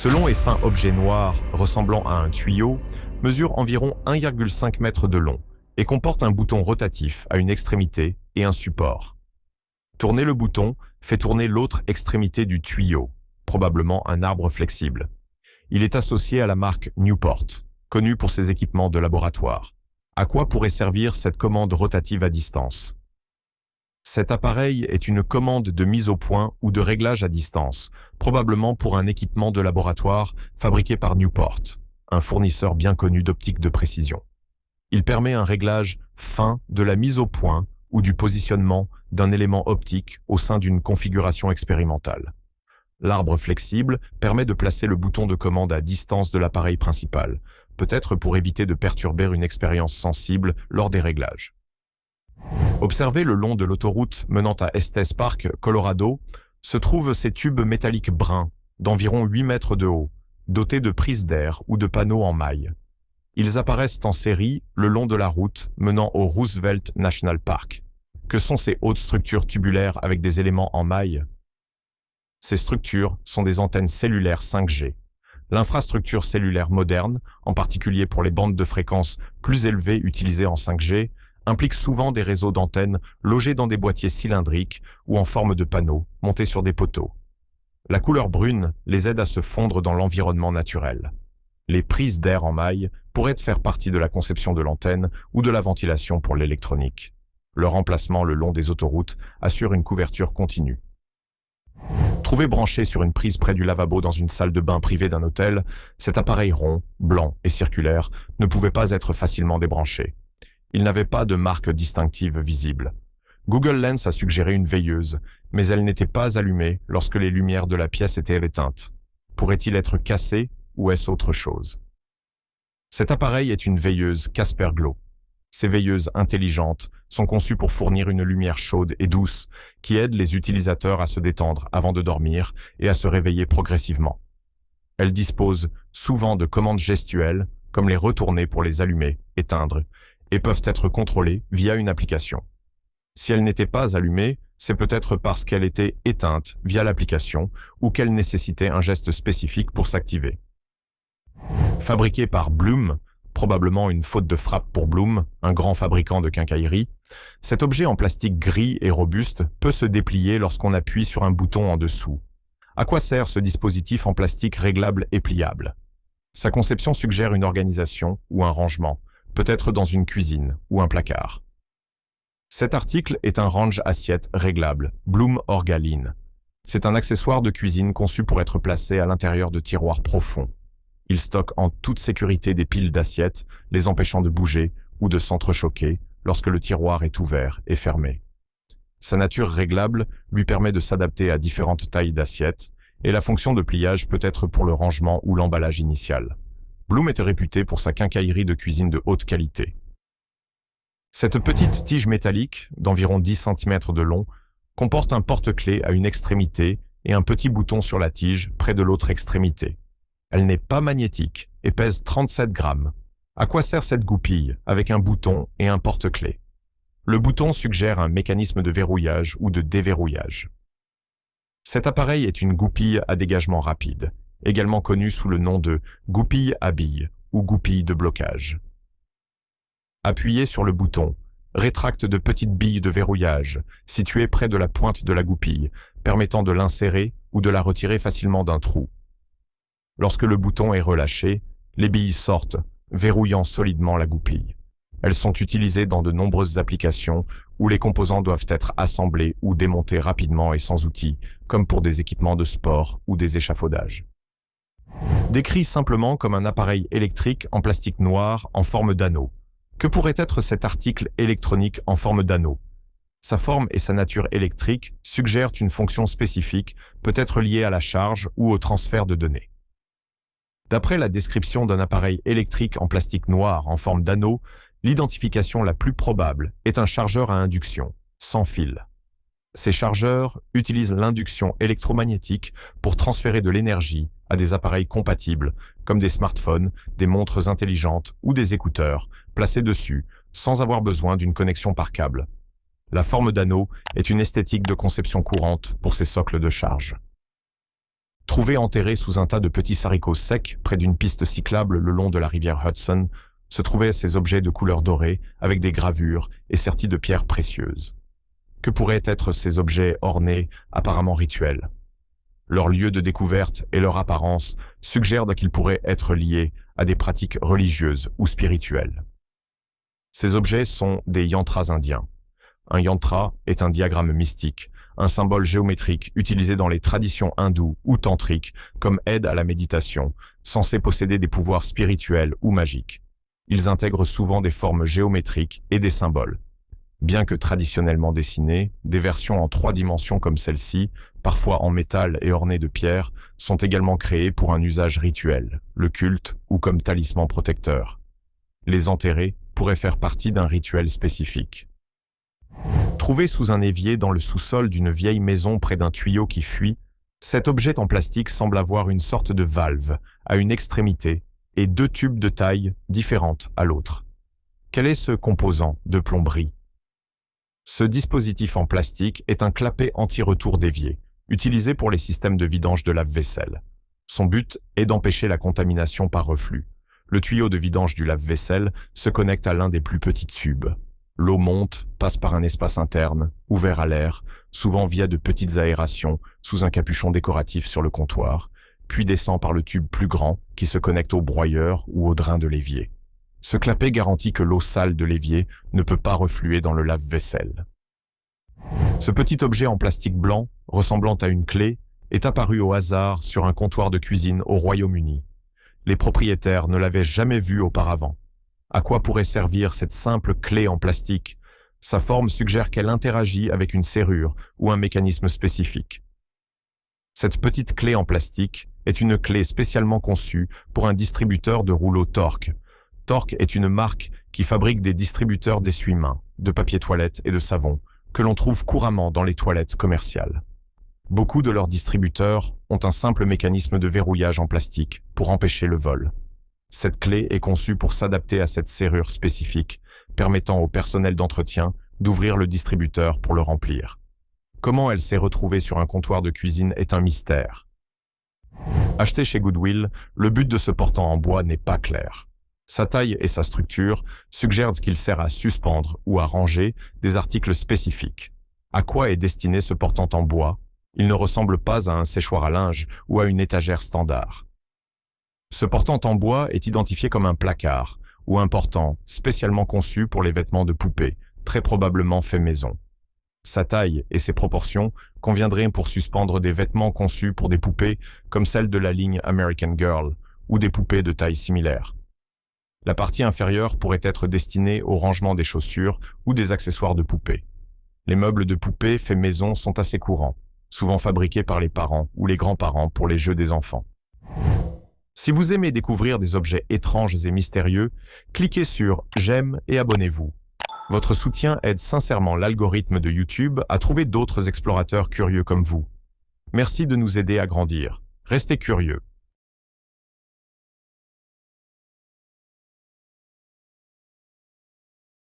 Ce long et fin objet noir, ressemblant à un tuyau, mesure environ 1,5 m de long et comporte un bouton rotatif à une extrémité et un support. Tourner le bouton fait tourner l'autre extrémité du tuyau, probablement un arbre flexible. Il est associé à la marque Newport, connue pour ses équipements de laboratoire. À quoi pourrait servir cette commande rotative à distance? Cet appareil est une commande de mise au point ou de réglage à distance, probablement pour un équipement de laboratoire fabriqué par Newport, un fournisseur bien connu d'optique de précision. Il permet un réglage fin de la mise au point ou du positionnement d'un élément optique au sein d'une configuration expérimentale. L'arbre flexible permet de placer le bouton de commande à distance de l'appareil principal, peut-être pour éviter de perturber une expérience sensible lors des réglages. Observez le long de l'autoroute menant à Estes Park, Colorado, se trouvent ces tubes métalliques bruns d'environ 8 mètres de haut, dotés de prises d'air ou de panneaux en maille. Ils apparaissent en série le long de la route menant au Roosevelt National Park. Que sont ces hautes structures tubulaires avec des éléments en maille? Ces structures sont des antennes cellulaires 5G. L'infrastructure cellulaire moderne, en particulier pour les bandes de fréquences plus élevées utilisées en 5G, implique souvent des réseaux d'antennes logés dans des boîtiers cylindriques ou en forme de panneaux, montés sur des poteaux. La couleur brune les aide à se fondre dans l'environnement naturel. Les prises d'air en maille pourraient faire partie de la conception de l'antenne ou de la ventilation pour l'électronique. Leur emplacement le long des autoroutes assure une couverture continue. Trouvé branché sur une prise près du lavabo dans une salle de bain privée d'un hôtel, cet appareil rond, blanc et circulaire ne pouvait pas être facilement débranché. Il n'avait pas de marque distinctive visible. Google Lens a suggéré une veilleuse, mais elle n'était pas allumée lorsque les lumières de la pièce étaient éteintes. Pourrait-il être cassé ou est-ce autre chose? Cet appareil est une veilleuse Casper Glow. Ces veilleuses intelligentes sont conçues pour fournir une lumière chaude et douce qui aide les utilisateurs à se détendre avant de dormir et à se réveiller progressivement. Elles disposent souvent de commandes gestuelles, comme les retourner pour les allumer, éteindre, et peuvent être contrôlées via une application. Si elle n'était pas allumée, c'est peut-être parce qu'elle était éteinte via l'application ou qu'elle nécessitait un geste spécifique pour s'activer. Fabriquée par Bloom, probablement une faute de frappe pour Bloom, un grand fabricant de quincaillerie, cet objet en plastique gris et robuste peut se déplier lorsqu'on appuie sur un bouton en dessous. À quoi sert ce dispositif en plastique réglable et pliable? Sa conception suggère une organisation ou un rangement, peut-être dans une cuisine ou un placard. Cet article est un range assiette réglable, Bloom Orgaline. C'est un accessoire de cuisine conçu pour être placé à l'intérieur de tiroirs profonds. Il stocke en toute sécurité des piles d'assiettes, les empêchant de bouger ou de s'entrechoquer lorsque le tiroir est ouvert et fermé. Sa nature réglable lui permet de s'adapter à différentes tailles d'assiettes, et la fonction de pliage peut être pour le rangement ou l'emballage initial. Bloom était réputé pour sa quincaillerie de cuisine de haute qualité. Cette petite tige métallique, d'environ 10 cm de long, comporte un porte-clés à une extrémité et un petit bouton sur la tige près de l'autre extrémité. Elle n'est pas magnétique et pèse 37 grammes. À quoi sert cette goupille avec un bouton et un porte-clés? Le bouton suggère un mécanisme de verrouillage ou de déverrouillage. Cet appareil est une goupille à dégagement rapide, également connue sous le nom de goupille à billes ou goupille de blocage. Appuyez sur le bouton, rétracte de petites billes de verrouillage situées près de la pointe de la goupille, permettant de l'insérer ou de la retirer facilement d'un trou. Lorsque le bouton est relâché, les billes sortent, verrouillant solidement la goupille. Elles sont utilisées dans de nombreuses applications où les composants doivent être assemblés ou démontés rapidement et sans outils, comme pour des équipements de sport ou des échafaudages. Décrit simplement comme un appareil électrique en plastique noir en forme d'anneau. Que pourrait être cet article électronique en forme d'anneau? Sa forme et sa nature électrique suggèrent une fonction spécifique, peut-être liée à la charge ou au transfert de données. D'après la description d'un appareil électrique en plastique noir en forme d'anneau, l'identification la plus probable est un chargeur à induction, sans fil. Ces chargeurs utilisent l'induction électromagnétique pour transférer de l'énergie à des appareils compatibles, comme des smartphones, des montres intelligentes ou des écouteurs, placés dessus, sans avoir besoin d'une connexion par câble. La forme d'anneau est une esthétique de conception courante pour ces socles de charge. Trouvés enterrés sous un tas de petits haricots secs près d'une piste cyclable le long de la rivière Hudson, se trouvaient ces objets de couleur dorée avec des gravures et sertis de pierres précieuses. Que pourraient être ces objets ornés, apparemment rituels? Leur lieu de découverte et leur apparence suggèrent qu'ils pourraient être liés à des pratiques religieuses ou spirituelles. Ces objets sont des yantras indiens. Un yantra est un diagramme mystique, un symbole géométrique utilisé dans les traditions hindoues ou tantriques comme aide à la méditation, censé posséder des pouvoirs spirituels ou magiques. Ils intègrent souvent des formes géométriques et des symboles. Bien que traditionnellement dessinés, des versions en 3 dimensions comme celle-ci, parfois en métal et ornées de pierre, sont également créées pour un usage rituel, le culte ou comme talisman protecteur. Les enterrer pourraient faire partie d'un rituel spécifique. Trouvé sous un évier dans le sous-sol d'une vieille maison près d'un tuyau qui fuit, cet objet en plastique semble avoir une sorte de valve à une extrémité et 2 tubes de taille différentes à l'autre. Quel est ce composant de plomberie? Ce dispositif en plastique est un clapet anti-retour d'évier, utilisé pour les systèmes de vidange de lave-vaisselle. Son but est d'empêcher la contamination par reflux. Le tuyau de vidange du lave-vaisselle se connecte à l'un des plus petits tubes. L'eau monte, passe par un espace interne, ouvert à l'air, souvent via de petites aérations, sous un capuchon décoratif sur le comptoir, puis descend par le tube plus grand qui se connecte au broyeur ou au drain de l'évier. Ce clapet garantit que l'eau sale de l'évier ne peut pas refluer dans le lave-vaisselle. Ce petit objet en plastique blanc, ressemblant à une clé, est apparu au hasard sur un comptoir de cuisine au Royaume-Uni. Les propriétaires ne l'avaient jamais vu auparavant. À quoi pourrait servir cette simple clé en plastique? Sa forme suggère qu'elle interagit avec une serrure ou un mécanisme spécifique. Cette petite clé en plastique est une clé spécialement conçue pour un distributeur de rouleaux Tork. Tork est une marque qui fabrique des distributeurs d'essuie-mains, de papier toilette et de savon, que l'on trouve couramment dans les toilettes commerciales. Beaucoup de leurs distributeurs ont un simple mécanisme de verrouillage en plastique pour empêcher le vol. Cette clé est conçue pour s'adapter à cette serrure spécifique, permettant au personnel d'entretien d'ouvrir le distributeur pour le remplir. Comment elle s'est retrouvée sur un comptoir de cuisine est un mystère. Acheté chez Goodwill, le but de ce portant en bois n'est pas clair. Sa taille et sa structure suggèrent qu'il sert à suspendre ou à ranger des articles spécifiques. À quoi est destiné ce portant en bois? Il ne ressemble pas à un séchoir à linge ou à une étagère standard. Ce portant en bois est identifié comme un placard ou un portant spécialement conçu pour les vêtements de poupée, très probablement fait maison. Sa taille et ses proportions conviendraient pour suspendre des vêtements conçus pour des poupées comme celle de la ligne American Girl ou des poupées de taille similaire. La partie inférieure pourrait être destinée au rangement des chaussures ou des accessoires de poupées. Les meubles de poupées faits maison sont assez courants, souvent fabriqués par les parents ou les grands-parents pour les jeux des enfants. Si vous aimez découvrir des objets étranges et mystérieux, cliquez sur « J'aime » et abonnez-vous. Votre soutien aide sincèrement l'algorithme de YouTube à trouver d'autres explorateurs curieux comme vous. Merci de nous aider à grandir. Restez curieux.